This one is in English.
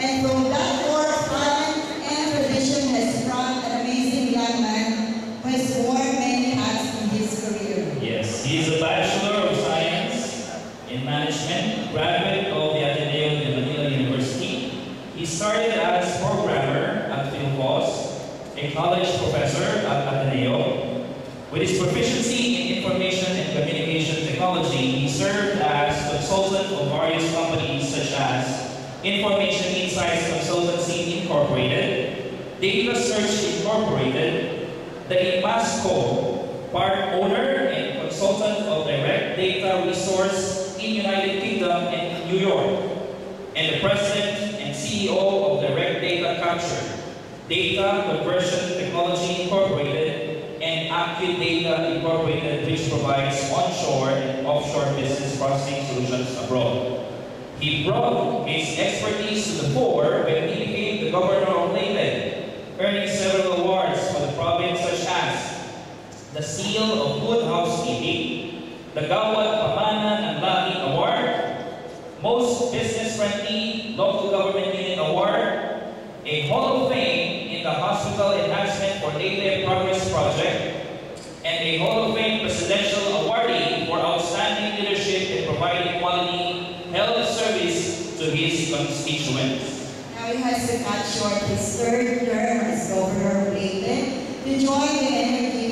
And from that core of talent and tradition has sprung an amazing young man who has worn many hats in his career. Yes, he is a Bachelor of Science in Management, graduate of the Ateneo de Manila University. He started as programmer at Philpos, a college professor at Ateneo. With his proficiency in information and communication technology, he served as consultant of various companies such as Information Insights Consultancy Incorporated, Data Search Incorporated, the Imasco, part owner and consultant of Direct Data Resource in United Kingdom and New York, and the president and CEO of Direct Data Capture, Data Conversion Technology Incorporated, and AccuData Incorporated, which provides onshore and offshore business processing solutions abroad. He brought his expertise to the fore when he became the governor of Leyte, earning several awards for the province such as the Seal of Good Housekeeping, the Gawad Pamana ng Lahi Award, Most Business-Friendly Local Government Unit Award, a Hall of Fame in the Hospital Enhancement for Leyte Progress Project, and a Hall of Fame Presidential Awardee for outstanding leadership in providing quality health service to his constituents. Now he has to cut short his third term as governor of Leyte to join the energy